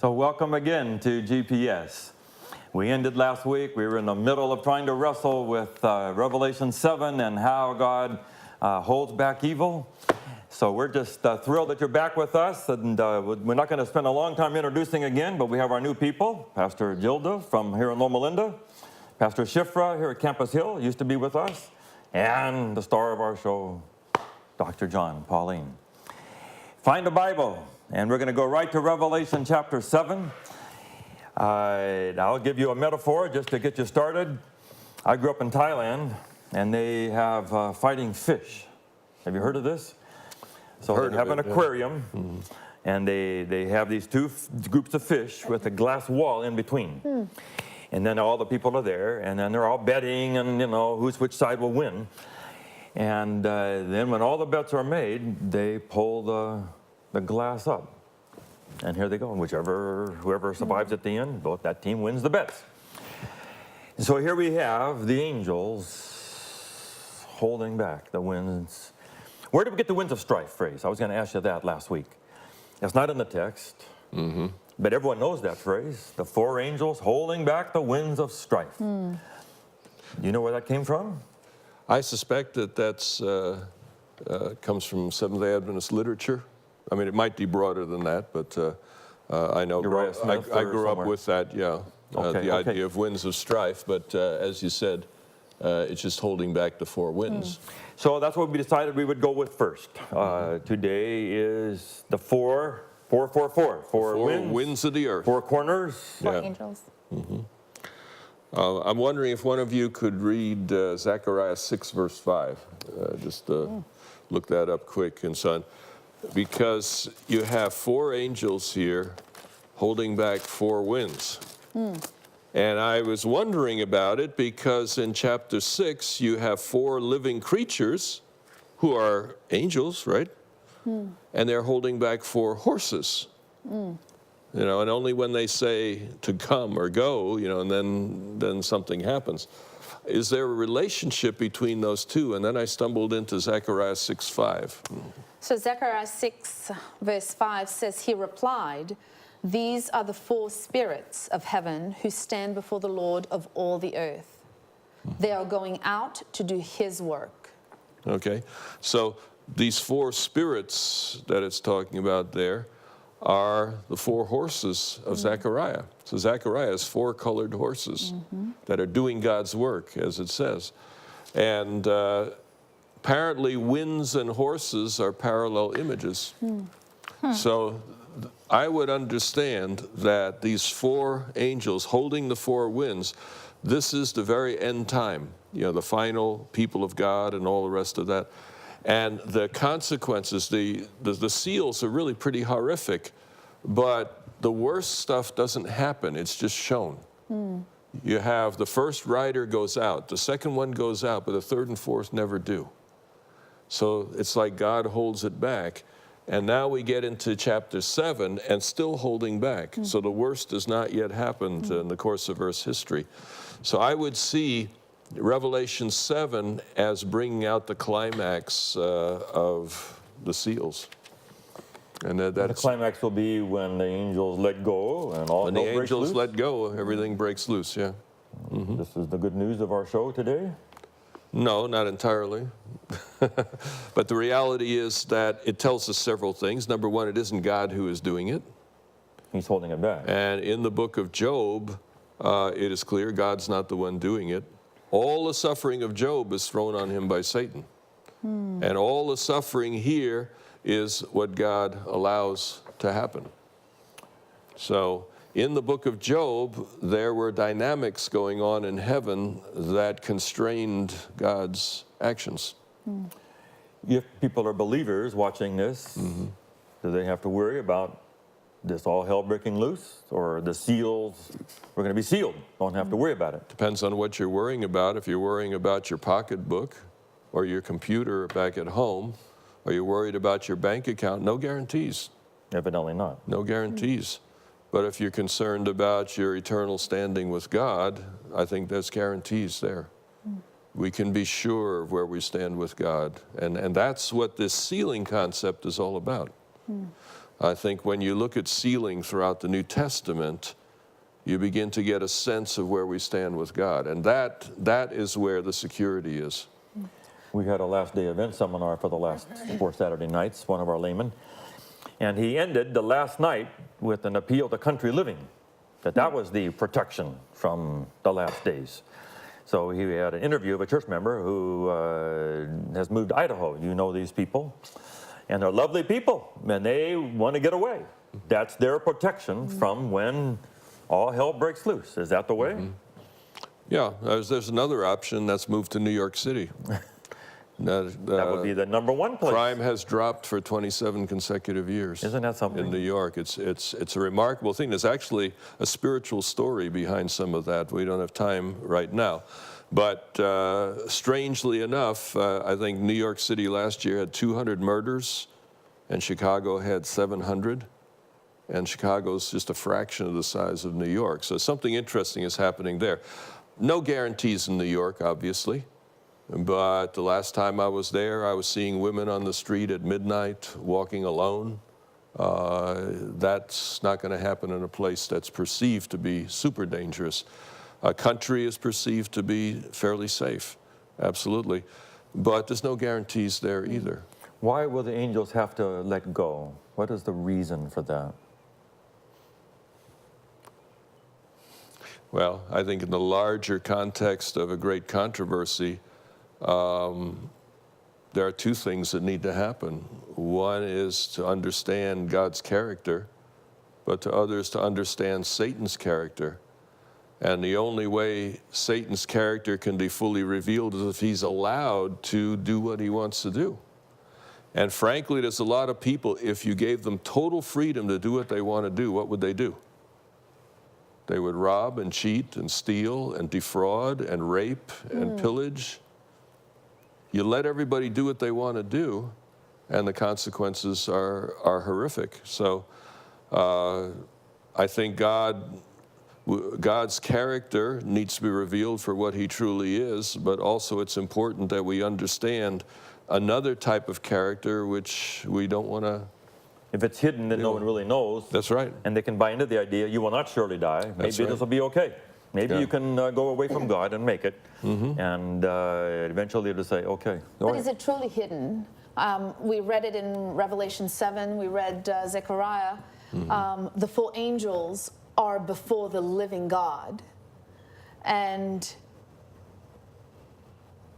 So welcome again to GPS. We ended last week. We were in the middle of trying to wrestle with Revelation 7 and how God holds back evil. So we're just thrilled that you're back with us. And we're not going to spend a long time introducing again, but we have our new people. Pastor Gilda from here in Loma Linda. Pastor Shifra here at Campus Hill used to be with us. And the star of our show, Dr. Jon Paulien. Find a Bible. And we're going to go right to Revelation chapter 7. I'll give you a metaphor just to get you started. I grew up in Thailand, and they have fighting fish. Have you heard of this? So they have an aquarium, and they have these two groups of fish with a glass wall in between. And then all the people are there, and then they're all betting, and you know which side will win. And then when all the bets are made, they pull the glass up. And here they go. And whoever survives at the end, that team wins the bets. And so here we have the angels holding back the winds. Where did we get the winds of strife phrase? I was going to ask you that last week. It's not in the text, but everyone knows that phrase. The four angels holding back the winds of strife. You know where that came from? I suspect that's comes from Seventh-day Adventist literature. I mean, it might be broader than that, but I know I grew up with that, the idea of winds of strife. But as you said, it's just holding back the four winds. So that's what we decided we would go with first. Today is the four winds of the earth. Four corners. Four angels. I'm wondering if one of you could read Zechariah 6, verse 5. Look that up quick, and son. Because you have four angels here holding back four winds. And I was wondering about it because in chapter 6, you have four living creatures who are angels, right? And they're holding back four horses. You know, and only when they say to come or go, you know, and then something happens. Is there a relationship between those two? And then I stumbled into Zechariah 6:5. So Zechariah 6, verse 5 says, he replied, these are the four spirits of heaven who stand before the Lord of all the earth. They are going out to do his work. Okay, so these four spirits that it's talking about there are the four horses of Zechariah. So Zechariah has four colored horses that are doing God's work, as it says. And apparently winds and horses are parallel images. So I would understand that these four angels holding the four winds, this is the very end time, you know, the final people of God and all the rest of that. And the consequences, the seals are really pretty horrific, but the worst stuff doesn't happen, it's just shown. You have the first rider goes out, the second one goes out, but the third and fourth never do. So it's like God holds it back. And now we get into chapter 7 and still holding back. So the worst has not yet happened in the course of Earth's history. So I would see Revelation 7 as bringing out the climax of the seals. And the climax will be when the angels let go and all. When the angels let go, everything breaks loose, yeah. This is the good news of our show today? No, not entirely. But the reality is that it tells us several things. Number one, it isn't God who is doing it. He's holding it back. And in the book of Job, it is clear God's not the one doing it. All the suffering of Job is thrown on him by Satan. And all the suffering here is what God allows to happen. So in the book of Job, there were dynamics going on in heaven that constrained God's actions. If people are believers watching this, do they have to worry about this all hell breaking loose? Or the seals, we're going to be sealed, don't have to worry about it? Depends on what you're worrying about. If you're worrying about your pocketbook or your computer back at home, or you're worried about your bank account, no guarantees. Evidently not. No guarantees. But if you're concerned about your eternal standing with God, I think there's guarantees there. We can be sure of where we stand with God. And that's what this sealing concept is all about. I think when you look at sealing throughout the New Testament, you begin to get a sense of where we stand with God. And that is where the security is. We had a last day event seminar for the last 4 Saturday nights, one of our laymen. And he ended the last night with an appeal to country living, that was the protection from the last days. So he had an interview of a church member who has moved to Idaho. You know these people. And they're lovely people, and they want to get away. That's their protection from when all hell breaks loose. Is that the way? Mm-hmm. Yeah, there's another option, that's move to New York City. That would be the number one place. Crime has dropped for 27 consecutive years. Isn't that something? In New York. It's a remarkable thing. There's actually a spiritual story behind some of that. We don't have time right now. But strangely enough, I think New York City last year had 200 murders, and Chicago had 700. And Chicago's just a fraction of the size of New York. So something interesting is happening there. No guarantees in New York, obviously. But the last time I was there, I was seeing women on the street at midnight walking alone. That's not going to happen in a place that's perceived to be super dangerous. A country is perceived to be fairly safe, absolutely. But there's no guarantees there either. Why will the angels have to let go? What is the reason for that? Well, I think in the larger context of a great controversy, there are two things that need to happen. One is to understand God's character, but to others to understand Satan's character. And the only way Satan's character can be fully revealed is if he's allowed to do what he wants to do. And frankly, there's a lot of people, if you gave them total freedom to do what they want to do, what would they do? They would rob and cheat and steal and defraud and rape and pillage. You let everybody do what they want to do, and the consequences are horrific. So I think God's character needs to be revealed for what he truly is, but also it's important that we understand another type of character which we don't want to. If it's hidden, then no one really knows. That's right. And they can buy into the idea, you will not surely die. Maybe this will be okay. Maybe you can go away from God and make it. And eventually it'll say, okay. But is it truly hidden? We read it in Revelation 7. We read Zechariah. The 4 angels are before the living God. And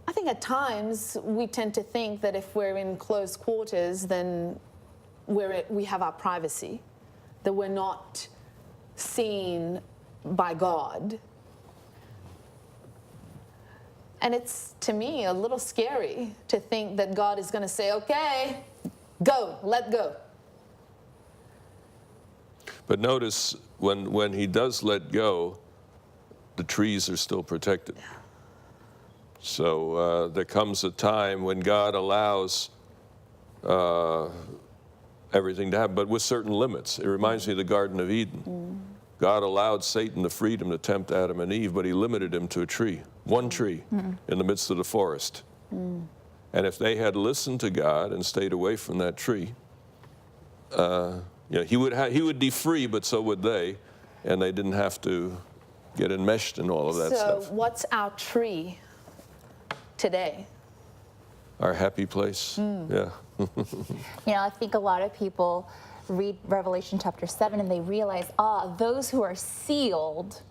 I think at times we tend to think that if we're in close quarters, then we have our privacy, that we're not seen by God. And it's, to me, a little scary to think that God is going to say, okay, go, let go. But notice, when he does let go, the trees are still protected. So there comes a time when God allows everything to happen, but with certain limits. It reminds me of the Garden of Eden. God allowed Satan the freedom to tempt Adam and Eve, but he limited him to a tree, one tree in the midst of the forest. And if they had listened to God and stayed away from that tree, he would be free, but so would they, and they didn't have to get enmeshed in all of that stuff. So what's our tree today? Our happy place, yeah. I think a lot of people read Revelation chapter 7 and they realize, those who are sealed,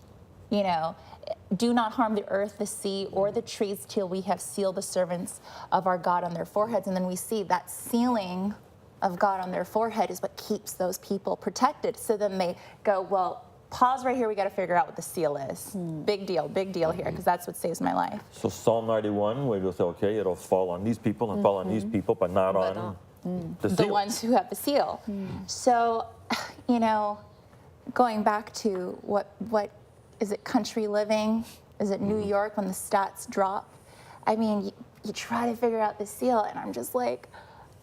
do not harm the earth, the sea, or the trees till we have sealed the servants of our God on their foreheads. And then we see that sealing of God on their forehead is what keeps those people protected. So then they go, well, pause right here. We got to figure out what the seal is. Big deal here, because that's what saves my life. So Psalm 91, where you'll say, okay, it'll fall on these people and fall on these people, but not on the seal. The ones who have the seal. So, going back to what is it, country living? Is it New York when the stats drop? I mean, you try to figure out the seal, and I'm just like,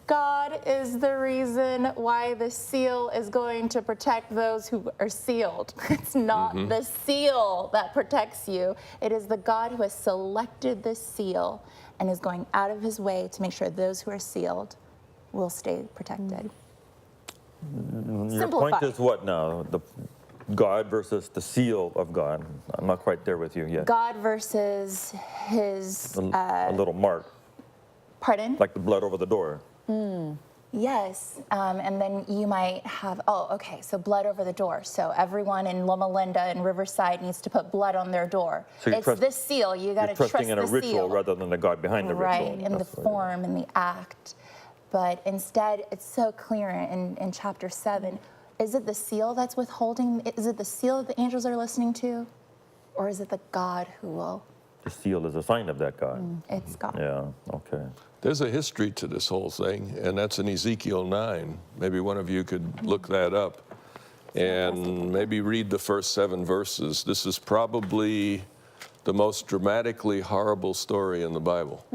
God is the reason why the seal is going to protect those who are sealed. It's not the seal that protects you. It is the God who has selected the seal and is going out of his way to make sure those who are sealed will stay protected. Your point is what now? The God versus the seal of God. I'm not quite there with you yet. God versus his... A little mark, Pardon? like the blood over the door. Yes, and then you might have, so blood over the door. So everyone in Loma Linda and Riverside needs to put blood on their door. So It's this seal, you got to trust the seal. You're trusting in a ritual rather than the God behind the ritual. Right, in the form, in the act. But instead, it's so clear in chapter 7. Is it the seal that's withholding? Is it the seal that the angels are listening to? Or is it the God who will? The seal is a sign of that God. It's God. Yeah, okay. There's a history to this whole thing, and that's in Ezekiel 9. Maybe one of you could look that up and maybe read the first 7 verses. This is probably the most dramatically horrible story in the Bible.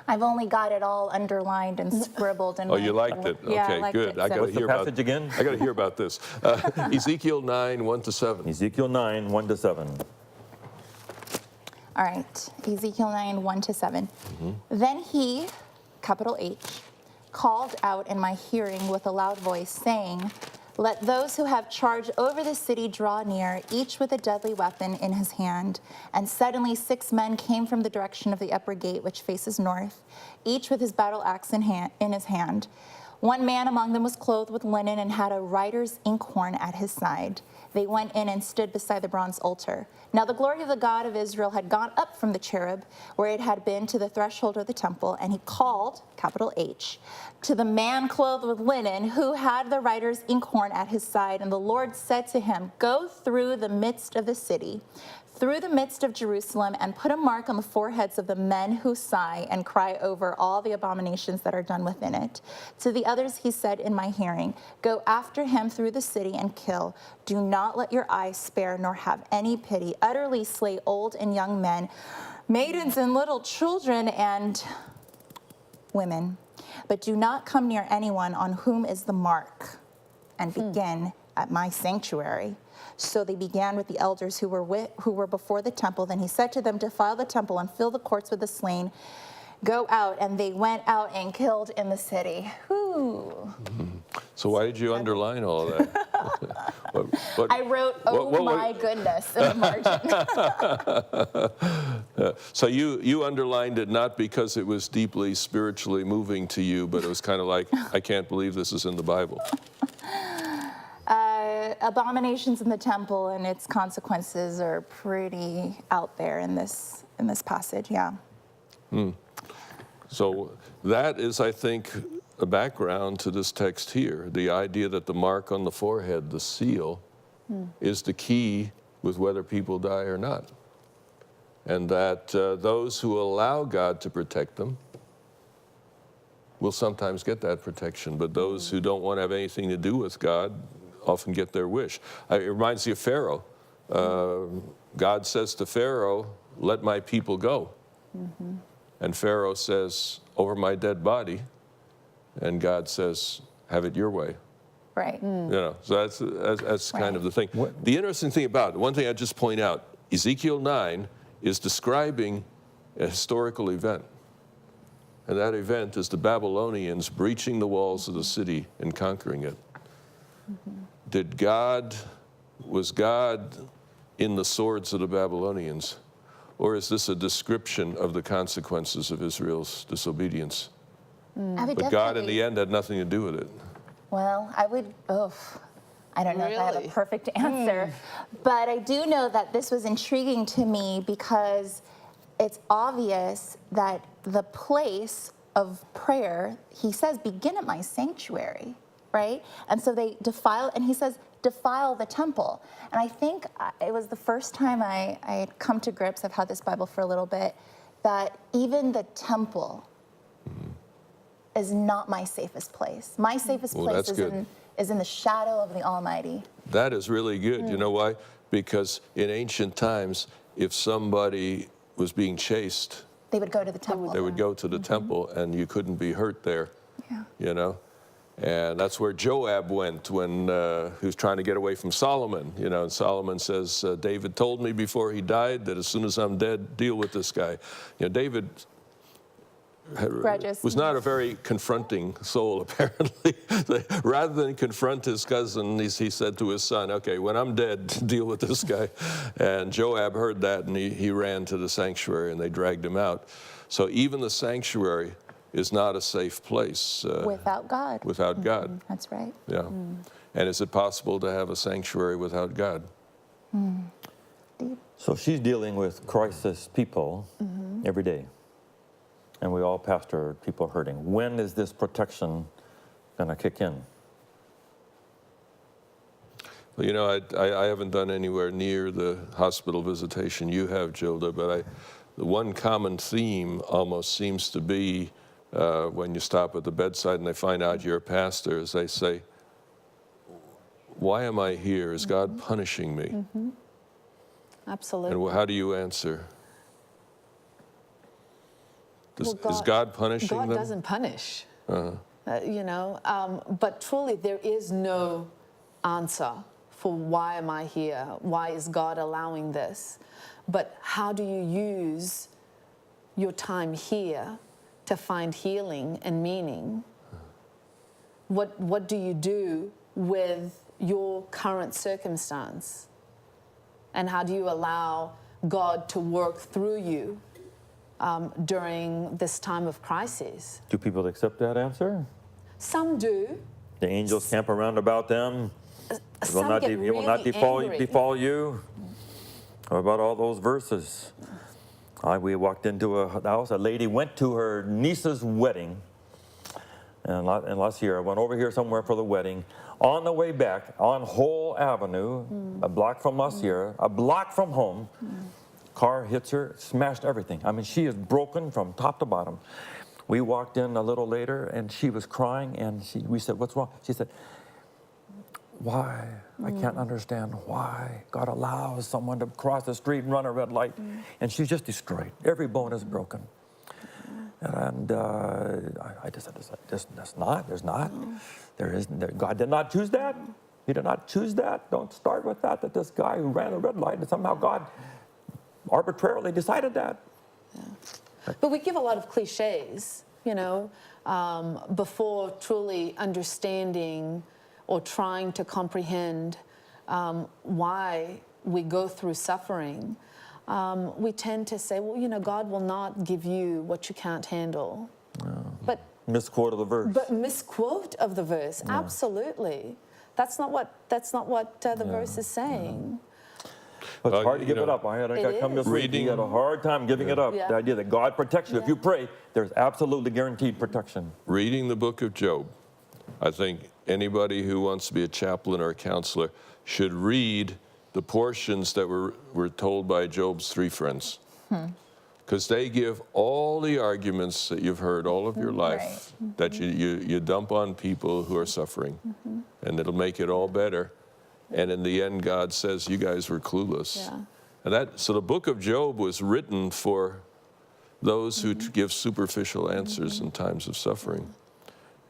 I've only got it all underlined and scribbled. Oh, you liked it? Yeah, Okay, I liked good. it, I got to What's the hear passage again? I got to hear about this. Ezekiel 9, 1-7. Ezekiel 9, 1-7. All right, Ezekiel 9, 1-7. Then he, capital H, called out in my hearing with a loud voice, saying, let those who have charge over the city draw near, each with a deadly weapon in his hand. And suddenly 6 men came from the direction of the upper gate, which faces north, each with his battle axe in his hand. One man among them was clothed with linen and had a writer's inkhorn at his side. They went in and stood beside the bronze altar. Now the glory of the God of Israel had gone up from the cherub, where it had been, to the threshold of the temple, and he called, capital H, to the man clothed with linen, who had the writer's inkhorn at his side. And the Lord said to him, go through the midst of the city, through the midst of Jerusalem, and put a mark on the foreheads of the men who sigh and cry over all the abominations that are done within it. To the others he said in my hearing, go after him through the city and kill. Do not let your eyes spare, nor have any pity. Utterly slay old and young men, maidens and little children and women. But do not come near anyone on whom is the mark, and begin at my sanctuary. So they began with the elders who were before the temple. Then he said to them, defile the temple and fill the courts with the slain. Go out. And they went out and killed in the city. Whew. So why did you underline all of that? I wrote, my goodness, in the margin. So you underlined it not because it was deeply spiritually moving to you, but it was kind of like, I can't believe this is in the Bible. Abominations in the temple and its consequences are pretty out there in this passage, yeah. So that is, I think, a background to this text here. The idea that the mark on the forehead, the seal, is the key with whether people die or not. And that those who allow God to protect them will sometimes get that protection, but those who don't want to have anything to do with God often get their wish. It reminds me of Pharaoh. God says to Pharaoh, let my people go. And Pharaoh says, over my dead body. And God says, have it your way. Right. You know, so that's kind of the thing. The interesting thing about it, one thing I just point out, Ezekiel 9 is describing a historical event. And that event is the Babylonians breaching the walls of the city and conquering it. Was God in the swords of the Babylonians? Or is this a description of the consequences of Israel's disobedience? But God in the end had nothing to do with it. Well, I don't know if I have a perfect answer, but I do know that this was intriguing to me because it's obvious that the place of prayer, he says, begin at my sanctuary, right? And so they defile, and he says, defile the temple. And I think it was the first time I had come to grips, I've had this Bible for a little bit, that even the temple is not my safest place. My safest place is in the shadow of the Almighty. That is really good. You know why? Because in ancient times, if somebody was being chased, they would go to the temple. They would go to the temple, and you couldn't be hurt there. Yeah. You know? And that's where Joab went when he was trying to get away from Solomon. You know, and Solomon says, David told me before he died that as soon as I'm dead, deal with this guy. You know, David Grudges. was not a very confronting soul, apparently. Rather than confront his cousin, he said to his son, okay, when I'm dead, deal with this guy. And Joab heard that, and he ran to the sanctuary, and they dragged him out. So even the sanctuary is not a safe place. Without God. Without God. That's right. Yeah. And is it possible to have a sanctuary without God? Deep. So she's dealing with crisis people every day. And we all pastor people hurting. When is this protection going to kick in? Well, you know, I haven't done anywhere near the hospital visitation you have, Gilda, but the one common theme almost seems to be when you stop at the bedside and they find out you're a pastor, is they say, why am I here? Is God punishing me? Absolutely. And how do you answer? Is Well, God punishing God them? doesn't punish. But truly there is no answer for why am I here? Why is God allowing this? But how do you use your time here to find healing and meaning? What do you do with your current circumstance? And how do you allow God to work through you during this time of crisis? Do people accept that answer? Some do. The angels camp around about them. It will Some not, get it will not really befall you. What about all those verses? We walked into a house. A lady went to her niece's wedding. And last year, I went over here somewhere for the wedding. On the way back, on Whole Avenue, a block from La Sierra, a block from home, car hits her, smashed everything. I mean, she is broken from top to bottom. We walked in a little later, and she was crying, and we said, what's wrong? She said, why? I can't understand why God allows someone to cross the street and run a red light. And she's just destroyed. Every bone is broken. And I just said, there's not. God did not choose that. He did not choose that. Don't start with that this guy who ran a red light, and somehow God arbitrarily decided that. Yeah. But we give a lot of cliches, before truly understanding or trying to comprehend why we go through suffering. We tend to say, well, God will not give you what you can't handle. No. But misquote of the verse. But misquote of the verse, absolutely. That's not what the verse is saying. But it's hard to give it up. I had a guy come this week. He had a hard time giving it up. Yeah. The idea that God protects you. If you pray, there's absolutely guaranteed protection. Reading the book of Job, I think anybody who wants to be a chaplain or a counselor should read the portions that were told by Job's three friends. Because they give all the arguments that you've heard all of your life that you dump on people who are suffering. And it'll make it all better. And in the end, God says, you guys were clueless. Yeah. And so the book of Job was written for those who give superficial answers in times of suffering.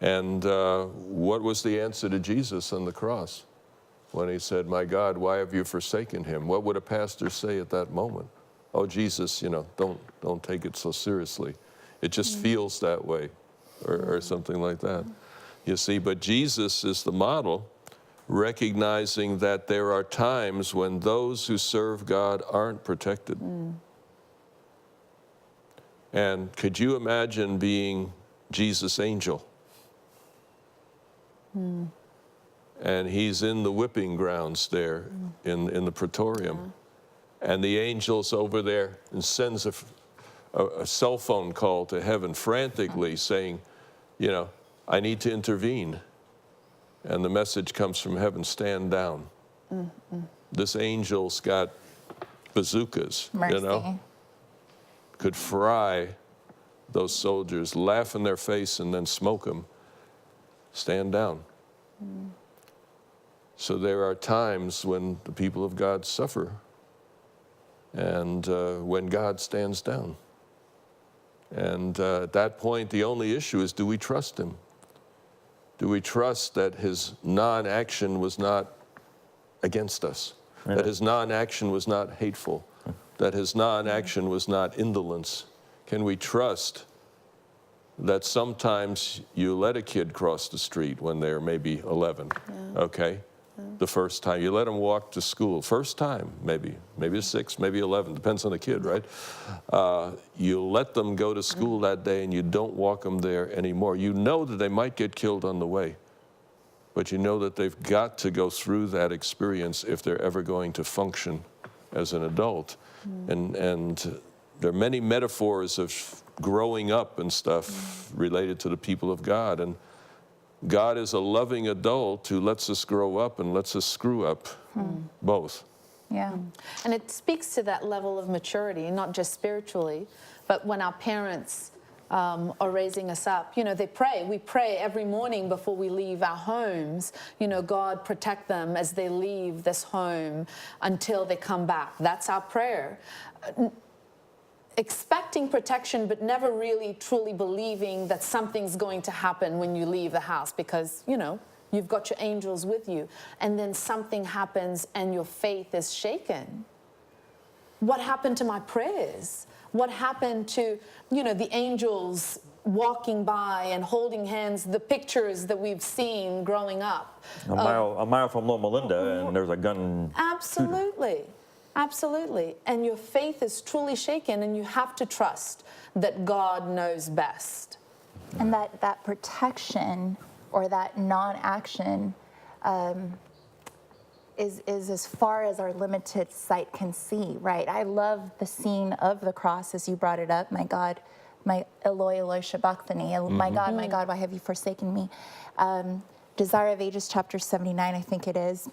And what was the answer to Jesus on the cross when he said, my God, why have you forsaken him? What would a pastor say at that moment? Oh, Jesus, don't take it so seriously. It just feels that way, or something like that. You see, but Jesus is the model, recognizing that there are times when those who serve God aren't protected. And could you imagine being Jesus' angel? And he's in the whipping grounds there in the praetorium. And the angel's over there and sends a cell phone call to heaven frantically saying, I need to intervene. And the message comes from heaven, stand down. This angel's got bazookas, Mercy. could fry those soldiers, laugh in their face and then smoke them. Stand down. So there are times when the people of God suffer and when God stands down. And at that point, the only issue is, do we trust him? Do we trust that his non-action was not against us? That his non-action was not hateful? That his non-action was not indolence? Can we trust that sometimes you let a kid cross the street when they're maybe 11, okay? The first time. You let them walk to school. First time, maybe 6, maybe 11, depends on the kid, right? You let them go to school that day and you don't walk them there anymore. You know that they might get killed on the way, but you know that they've got to go through that experience if they're ever going to function as an adult. And there are many metaphors of growing up and stuff related to the people of God. And God is a loving adult who lets us grow up and lets us screw up, both. Yeah. And it speaks to that level of maturity, not just spiritually, but when our parents are raising us up. You know, they pray. We pray every morning before we leave our homes. You know, God, protect them as they leave this home until they come back. That's our prayer. Expecting protection, but never really truly believing that something's going to happen when you leave the house because, you know, you've got your angels with you. And then something happens and your faith is shaken. What happened to my prayers? What happened to, you know, the angels walking by and holding hands, the pictures that we've seen growing up? A mile from Loma, and there's a gun. Absolutely. Absolutely. And your faith is truly shaken, and you have to trust that God knows best. And that protection or that non-action is as far as our limited sight can see, right? I love the scene of the cross as you brought it up. My God, my Eloi, Eloi, sabachthani. My God, why have you forsaken me? Desire of Ages, chapter 79, I think it is,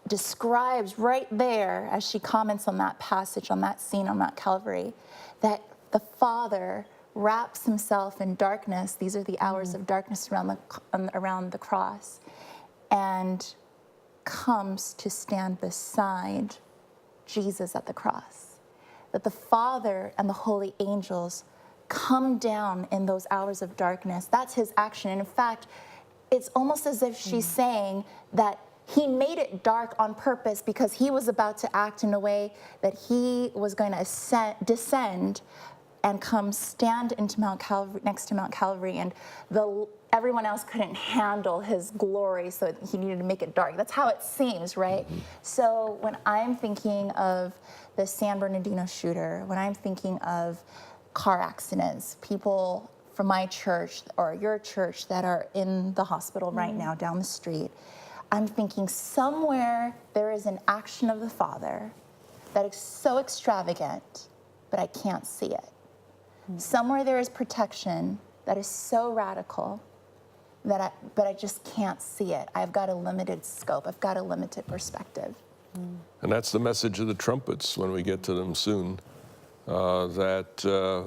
describes right there, as she comments on that passage, on that scene on Mount Calvary, that the Father wraps himself in darkness. These are the hours of darkness around the cross, and comes to stand beside Jesus at the cross. That the Father and the holy angels come down in those hours of darkness. That's his action. And in fact, it's almost as if she's saying that he made it dark on purpose because he was about to act in a way that he was going to descend and come stand into Mount Calvary, next to Mount Calvary, and everyone else couldn't handle his glory, so he needed to make it dark. That's how it seems, right? So when I'm thinking of the San Bernardino shooter, when I'm thinking of car accidents, people from my church or your church that are in the hospital right now down the street, I'm thinking somewhere there is an action of the Father that is so extravagant, but I can't see it. Somewhere there is protection that is so radical that I just can't see it. I've got a limited scope. I've got a limited perspective. And that's the message of the trumpets when we get to them soon, that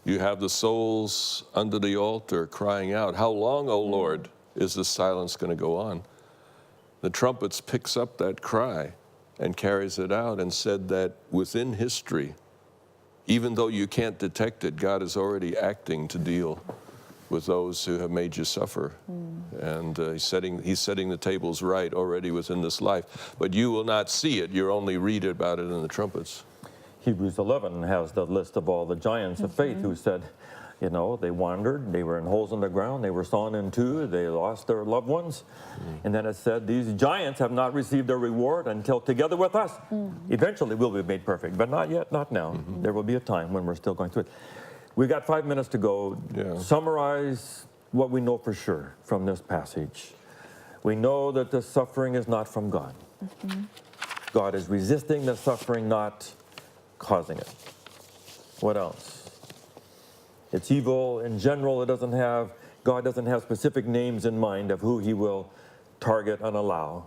you have the souls under the altar crying out, "How long, O Lord, is this silence going to go on?" The trumpets picks up that cry and carries it out, and said that within history, even though you can't detect it, God is already acting to deal with those who have made you suffer. And he's setting the tables right already within this life. But you will not see it, you only read about it in the trumpets. Hebrews 11 has the list of all the giants of faith who said, you know, they wandered, they were in holes in the ground, they were sawn in two, they lost their loved ones. And then it said, these giants have not received their reward until together with us, eventually we'll be made perfect, but not yet, not now. There will be a time when we're still going through it. We've got 5 minutes to go. Summarize what we know for sure from this passage. We know that the suffering is not from God. God is resisting the suffering, not causing it. What else? It's evil in general. God doesn't have specific names in mind of who he will target and allow.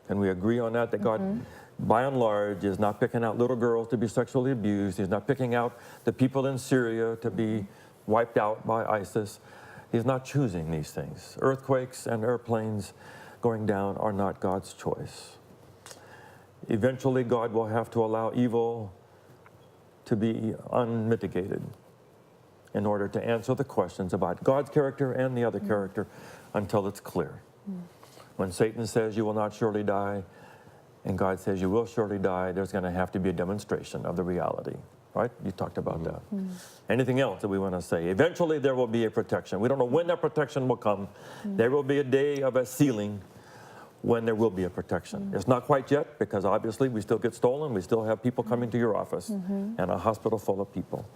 Can we agree on that? That God, by and large, is not picking out little girls to be sexually abused. He's not picking out the people in Syria to be wiped out by ISIS. He's not choosing these things. Earthquakes and airplanes going down are not God's choice. Eventually, God will have to allow evil to be unmitigated in order to answer the questions about God's character and the other character until it's clear. When Satan says you will not surely die, and God says you will surely die, there's going to have to be a demonstration of the reality. right? You talked about that. Anything else that we want to say? Eventually there will be a protection. We don't know when that protection will come. There will be a day of a sealing when there will be a protection. It's not quite yet, because obviously we still get stolen. We still have people coming to your office and a hospital full of people.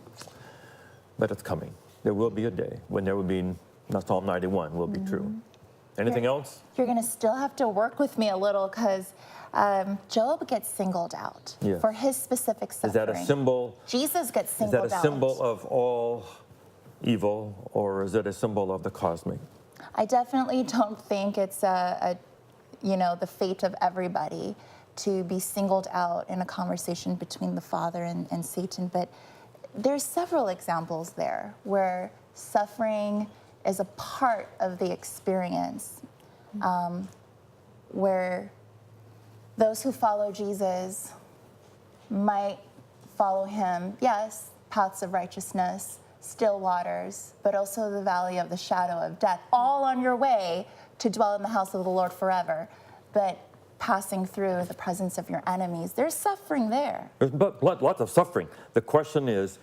But it's coming. There will be a day when there will be, not Psalm 91 will be true. Anything else? You're going to still have to work with me a little, because Job gets singled out Yes. for his specific suffering. Is that a symbol? Jesus gets Is singled out. that a symbol of all evil, or is it a symbol of the cosmic? I definitely don't think it's the fate of everybody to be singled out in a conversation between the Father and Satan. But there's several examples there where suffering is a part of the experience, where those who follow Jesus might follow him, yes, paths of righteousness, still waters, but also the valley of the shadow of death, all on your way to dwell in the house of the Lord forever, but passing through the presence of your enemies. There's suffering there. There's lots of suffering. The question is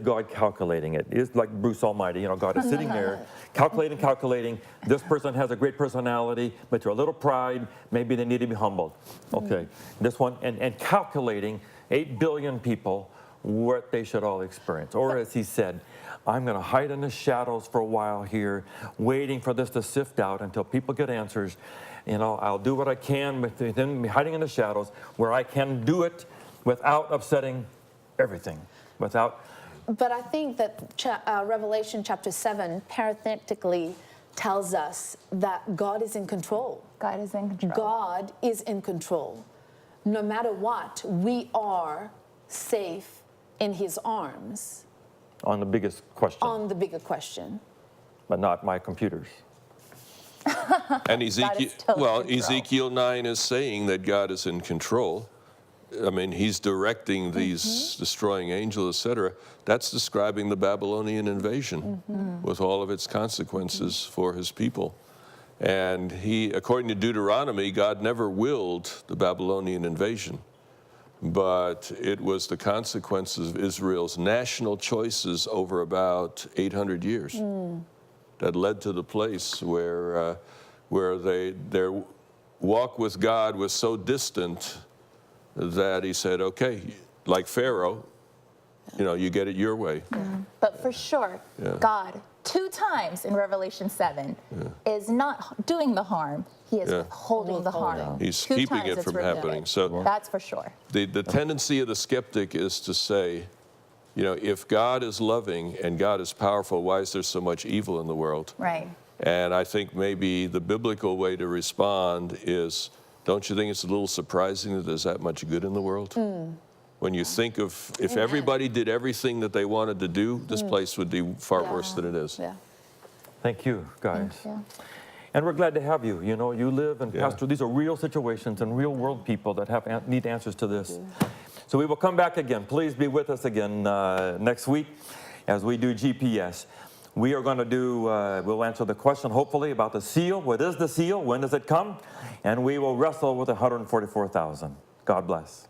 God calculating it? Is like Bruce Almighty, God is sitting there calculating. This person has a great personality, but they're a little pride. Maybe they need to be humbled. Okay, this one, and calculating 8 billion people, what they should all experience. Or as he said, I'm going to hide in the shadows for a while here, waiting for this to sift out until people get answers. I'll do what I can within hiding in the shadows, where I can do it without upsetting everything, without. But I think that Revelation chapter 7 parenthetically tells us that God is in control. God is in control. God is in control. No matter what, we are safe in his arms. On the biggest question. On the bigger question. But not my computers. And Ezekiel, totally control. Ezekiel 9 is saying that God is in control. I mean, he's directing these destroying angels, etc. That's describing the Babylonian invasion with all of its consequences for his people. And according to Deuteronomy, God never willed the Babylonian invasion, but it was the consequences of Israel's national choices over about 800 years that led to the place where their walk with God was so distant that he said, okay, like Pharaoh, you get it your way. But for sure, God, 2 times in Revelation 7, is not doing the harm. He is withholding the harm. He's 2 keeping times it it's from revealed. happening. So that's for sure. the tendency of the skeptic is to say, if God is loving and God is powerful, why is there so much evil in the world? Right. And I think maybe the biblical way to respond is, don't you think it's a little surprising that there's that much good in the world? When you think of, if everybody did everything that they wanted to do, this place would be far worse than it is. Yeah. Thank you, guys. Thank you. And we're glad to have you. You live and pastor. These are real situations and real world people that need answers to this. So we will come back again. Please be with us again next week as we do GPS. We are going to we'll answer the question, hopefully, about the seal. What is the seal? When does it come? And we will wrestle with 144,000. God bless.